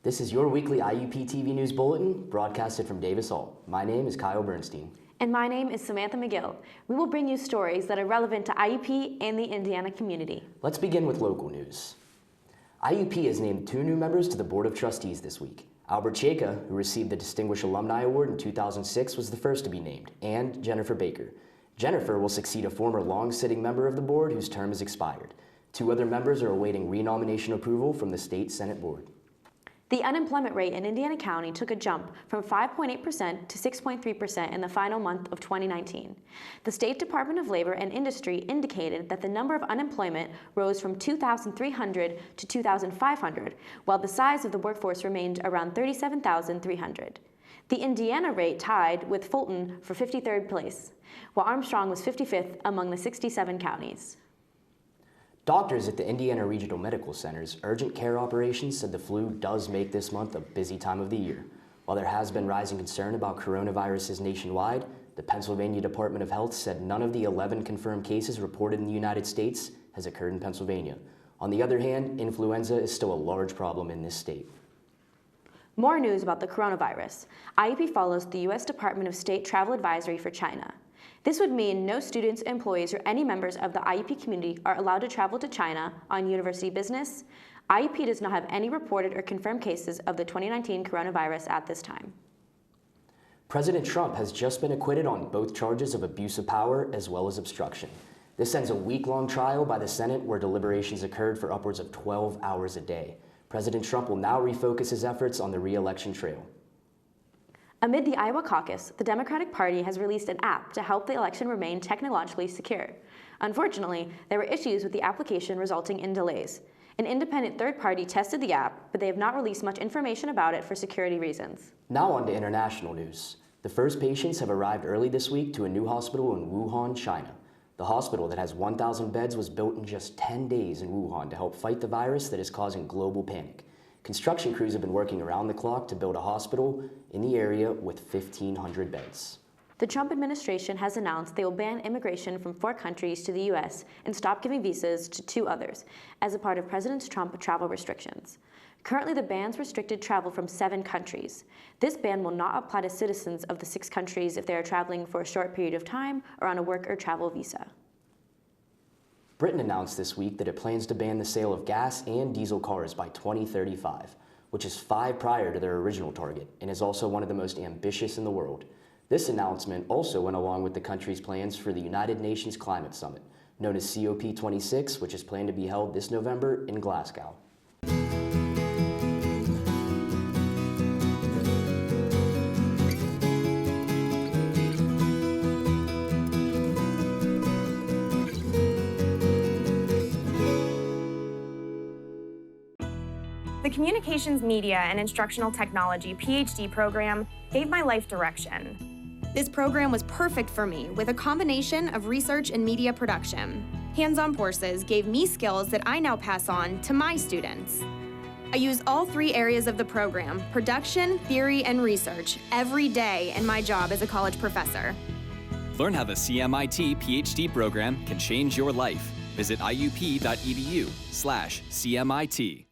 This is your weekly IUP-TV News Bulletin, broadcasted from Davis Hall. My name is Kyle Bernstein. And my name is Samantha McGill. We will bring you stories that are relevant to IUP and the Indiana community. Let's begin with local news. IUP has named 2 new members to the Board of Trustees this week. Albert Chayka, who received the Distinguished Alumni Award in 2006, was the first to be named, and Jennifer Baker. Jennifer will succeed a former long-sitting member of the board whose term has expired. 2 other members are awaiting renomination approval from the State Senate Board. The unemployment rate in Indiana County took a jump from 5.8% to 6.3% in the final month of 2019. The State Department of Labor and Industry indicated that the number of unemployment rose from 2,300 to 2,500, while the size of the workforce remained around 37,300. The Indiana rate tied with Fulton for 53rd place, while Armstrong was 55th among the 67 counties. Doctors at the Indiana Regional Medical Center's urgent care operations said the flu does make this month a busy time of the year. While there has been rising concern about coronaviruses nationwide, the Pennsylvania Department of Health said none of the 11 confirmed cases reported in the United States has occurred in Pennsylvania. On the other hand, influenza is still a large problem in this state. More news about the coronavirus. IUP follows the U.S. Department of State travel advisory for China. This would mean no students, employees, or any members of the IUP community are allowed to travel to China on university business. IUP does not have any reported or confirmed cases of the 2019 coronavirus at this time. President Trump has just been acquitted on both charges of abuse of power as well as obstruction. This ends a week-long trial by the Senate where deliberations occurred for upwards of 12 hours a day. President Trump will now refocus his efforts on the re-election trail. Amid the Iowa caucus, the Democratic Party has released an app to help the election remain technologically secure. Unfortunately, there were issues with the application resulting in delays. An independent third party tested the app, but they have not released much information about it for security reasons. Now on to international news. The first patients have arrived early this week to a new hospital in Wuhan, China. The hospital that has 1,000 beds was built in just 10 days in Wuhan to help fight the virus that is causing global panic. Construction crews have been working around the clock to build a hospital in the area with 1,500 beds. The Trump administration has announced they will ban immigration from 4 countries to the U.S. and stop giving visas to 2 others as a part of President Trump's travel restrictions. Currently, the bans restricted travel from 7 countries. This ban will not apply to citizens of the 6 countries if they are traveling for a short period of time or on a work or travel visa. Britain announced this week that it plans to ban the sale of gas and diesel cars by 2035, which is 5 prior to their original target and is also one of the most ambitious in the world. This announcement also went along with the country's plans for the United Nations Climate Summit, known as COP26, which is planned to be held this November in Glasgow. The Communications, Media, and Instructional Technology PhD program gave my life direction. This program was perfect for me with a combination of research and media production. Hands-on courses gave me skills that I now pass on to my students. I use all 3 areas of the program, production, theory, and research, every day in my job as a college professor. Learn how the CMIT PhD program can change your life. Visit iup.edu/CMIT.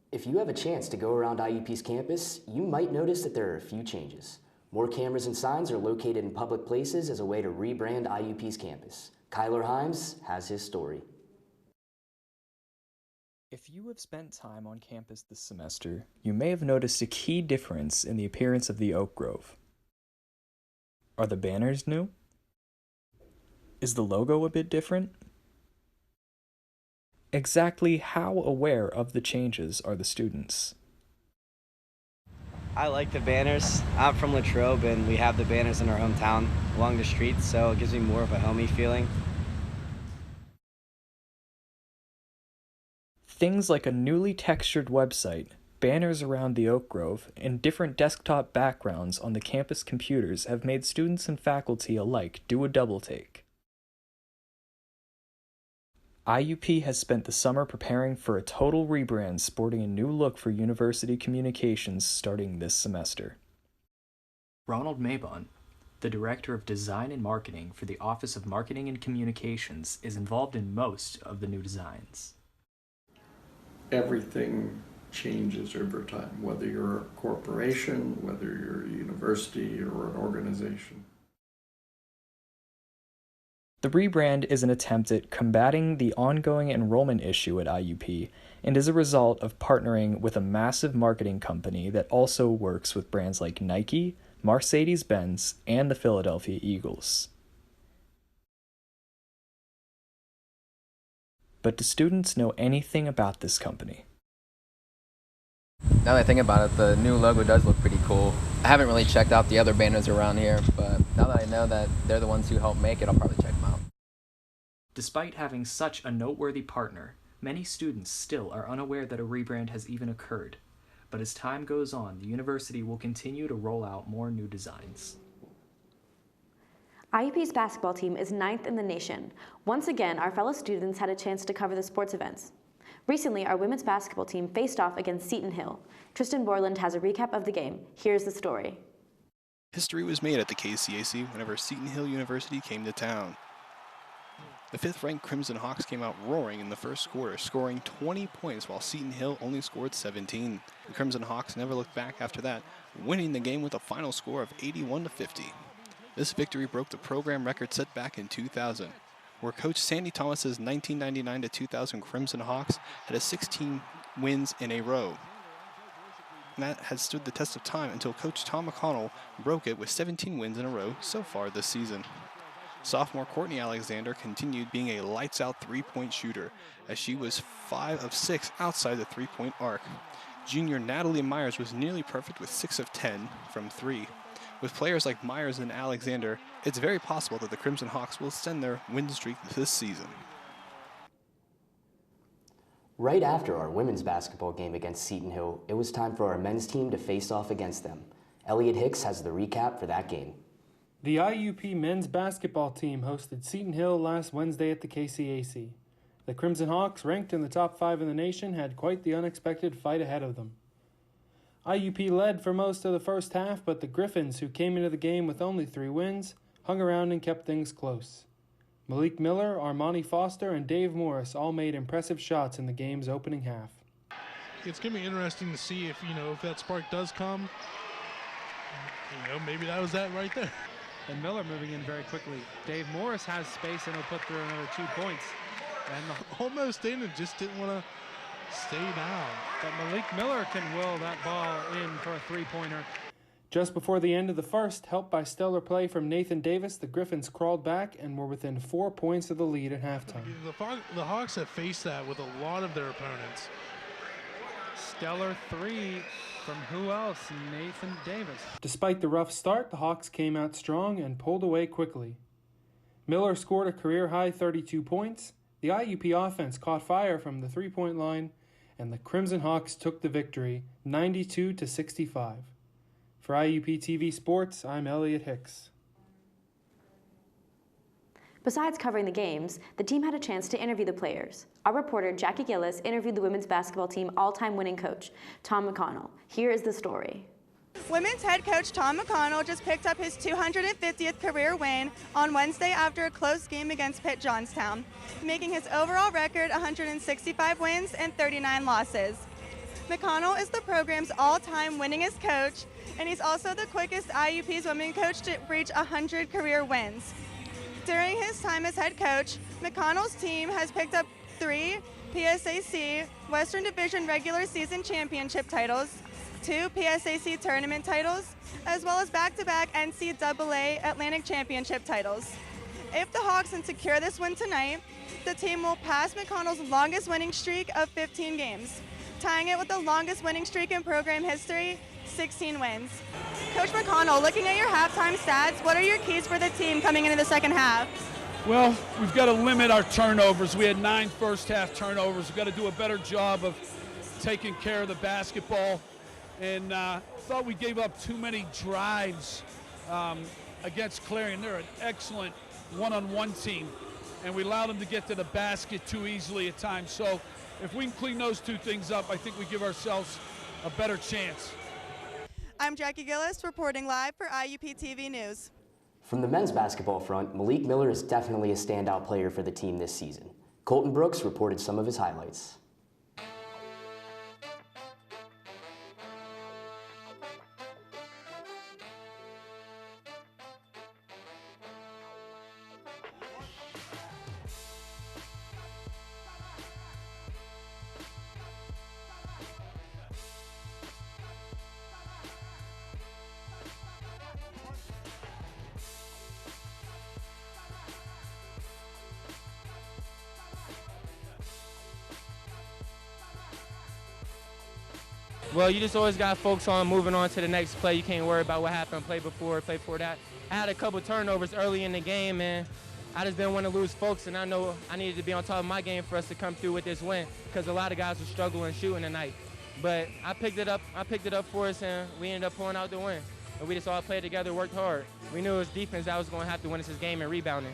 If you have a chance to go around IUP's campus, you might notice that there are a few changes. More cameras and signs are located in public places as a way to rebrand IUP's campus. Kyler Himes has his story. If you have spent time on campus this semester, you may have noticed a key difference in the appearance of the Oak Grove. Are the banners new? Is the logo a bit different? Exactly how aware of the changes are the students? I like the banners. I'm from Latrobe and we have the banners in our hometown along the streets, so it gives me more of a homey feeling. Things like a newly textured website, banners around the Oak Grove, and different desktop backgrounds on the campus computers have made students and faculty alike do a double take. IUP has spent the summer preparing for a total rebrand sporting a new look for university communications starting this semester. Ronald Mabon, the Director of Design and Marketing for the Office of Marketing and Communications, is involved in most of the new designs. Everything changes over time, whether you're a corporation, whether you're a university or an organization. The rebrand is an attempt at combating the ongoing enrollment issue at IUP and is a result of partnering with a massive marketing company that also works with brands like Nike, Mercedes-Benz, and the Philadelphia Eagles. But do students know anything about this company? Now that I think about it, the new logo does look pretty cool. I haven't really checked out the other banners around here, but now that I know that they're the ones who helped make it, I'll probably check them out. Despite having such a noteworthy partner, many students still are unaware that a rebrand has even occurred. But as time goes on, the university will continue to roll out more new designs. IUP's basketball team is 9th in the nation. Once again, our fellow students had a chance to cover the sports events. Recently, our women's basketball team faced off against Seton Hill. Tristan Borland has a recap of the game. Here's the story. History was made at the KCAC whenever Seton Hill University came to town. The 5th-ranked Crimson Hawks came out roaring in the first quarter, scoring 20 points while Seton Hill only scored 17. The Crimson Hawks never looked back after that, winning the game with a final score of 81-50. This victory broke the program record set back in 2000, where Coach Sandy Thomas's 1999-2000 Crimson Hawks had 16 wins in a row. And that has stood the test of time until Coach Tom McConnell broke it with 17 wins in a row so far this season. Sophomore Courtney Alexander continued being a lights-out three-point shooter, as she was 5 of 6 outside the three-point arc. Junior Natalie Myers was nearly perfect with 6 of 10 from 3. With players like Myers and Alexander, it's very possible that the Crimson Hawks will extend their win streak this season. Right after our women's basketball game against Seton Hill, it was time for our men's team to face off against them. Elliot Hicks has the recap for that game. The IUP men's basketball team hosted Seton Hill last Wednesday at the KCAC. The Crimson Hawks, ranked in the top 5 in the nation, had quite the unexpected fight ahead of them. IUP led for most of the first half, but the Griffins, who came into the game with only 3 wins, hung around and kept things close. Malik Miller, Armani Foster, and Dave Morris all made impressive shots in the game's opening half. It's going to be interesting to see if that spark does come. Maybe that was that right there. And Miller moving in very quickly. Dave Morris has space and he'll put through another 2 points. And almost in and just didn't want to stay down. But Malik Miller can will that ball in for a 3-pointer. Just before the end of the first, helped by stellar play from Nathan Davis, the Griffins crawled back and were within 4 points of the lead at halftime. The Hawks have faced that with a lot of their opponents. Stellar 3 from who else? Nathan Davis. Despite the rough start, the Hawks came out strong and pulled away quickly. Miller scored a career-high 32 points. The IUP offense caught fire from the 3-point line, and the Crimson Hawks took the victory, 92-65. For IUP-TV Sports, I'm Elliot Hicks. Besides covering the games, the team had a chance to interview the players. Our reporter, Jackie Gillis, interviewed the women's basketball team all-time winning coach, Tom McConnell. Here is the story. Women's head coach Tom McConnell just picked up his 250th career win on Wednesday after a close game against Pitt Johnstown, making his overall record 165 wins and 39 losses. McConnell is the program's all-time winningest coach, and he's also the quickest IUP's women coach to reach 100 career wins. During his time as head coach, McConnell's team has picked up 3 PSAC Western Division regular season championship titles, 2 PSAC tournament titles, as well as back-to-back NCAA Atlantic Championship titles. If the Hawks can secure this win tonight, the team will pass McConnell's longest winning streak of 15 games, tying it with the longest winning streak in program history, 16 wins. Coach McConnell, looking at your halftime stats, what are your keys for the team coming into the second half? Well, we've got to limit our turnovers. We had 9 first-half turnovers. We've got to do a better job of taking care of the basketball. And thought we gave up too many drives against Clarion. They're an excellent one-on-one team, and we allowed them to get to the basket too easily at times. So if we can clean those 2 things up, I think we give ourselves a better chance. I'm Jackie Gillis reporting live for IUP-TV News. From the men's basketball front, Malik Miller is definitely a standout player for the team this season. Colton Brooks reported some of his highlights. Well, you just always got to focus on moving on to the next play. You can't worry about what happened, play before that. I had a couple turnovers early in the game, and I just didn't want to lose folks, and I know I needed to be on top of my game for us to come through with this win because a lot of guys were struggling shooting tonight. But I picked it up for us, and we ended up pulling out the win. And we just all played together, worked hard. We knew it was defense that was going to have to win us this game and rebounding.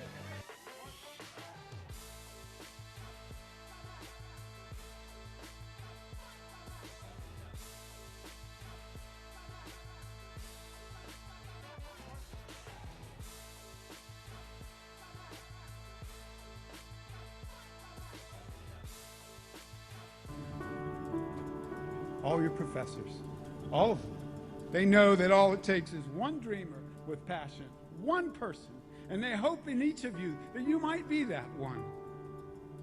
All your professors, all of them, they know that all it takes is one dreamer with passion, one person, and they hope in each of you that you might be that one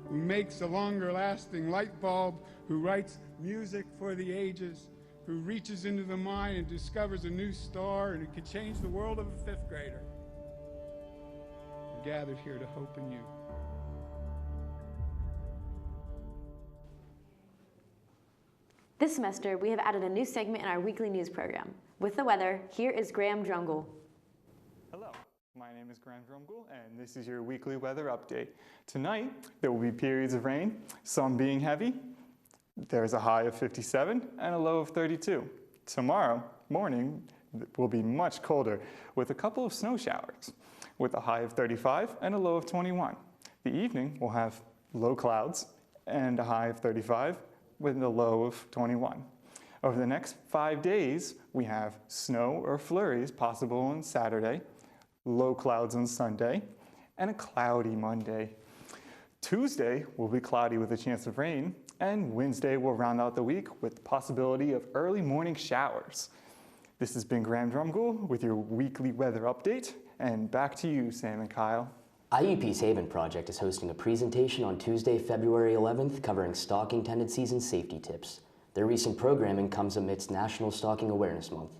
who makes a longer-lasting light bulb, who writes music for the ages, who reaches into the mind and discovers a new star and who can change the world of a fifth grader. We're gathered here to hope in you. This semester, we have added a new segment in our weekly news program. With the weather, here is Graham Drumgoole. Hello, my name is Graham Drumgoole, and this is your weekly weather update. Tonight, there will be periods of rain, some being heavy. There's a high of 57 and a low of 32. Tomorrow morning will be much colder with a couple of snow showers, with a high of 35 and a low of 21. The evening will have low clouds and a high of 35 with a low of 21. Over the next 5 days, we have snow or flurries possible on Saturday, low clouds on Sunday, and a cloudy Monday. Tuesday will be cloudy with a chance of rain, and Wednesday will round out the week with the possibility of early morning showers. This has been Graham Drumgoole with your weekly weather update, and back to you, Sam and Kyle. IUP's Haven Project is hosting a presentation on Tuesday, February 11th covering stalking tendencies and safety tips. Their recent programming comes amidst National Stalking Awareness Month.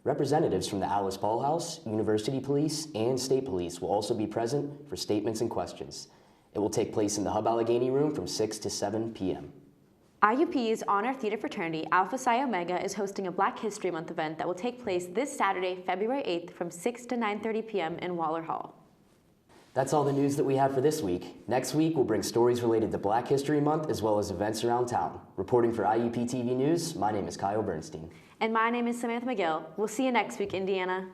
Representatives from the Alice Paul House, University Police, and State Police will also be present for statements and questions. It will take place in the Hub Allegheny Room from 6 to 7 p.m. IUP's Honor Theater Fraternity Alpha Psi Omega is hosting a Black History Month event that will take place this Saturday, February 8th from 6 to 9:30 p.m. in Waller Hall. That's all the news that we have for this week. Next week, we'll bring stories related to Black History Month as well as events around town. Reporting for IUP-TV News, my name is Kyle Bernstein. And my name is Samantha McGill. We'll see you next week, Indiana.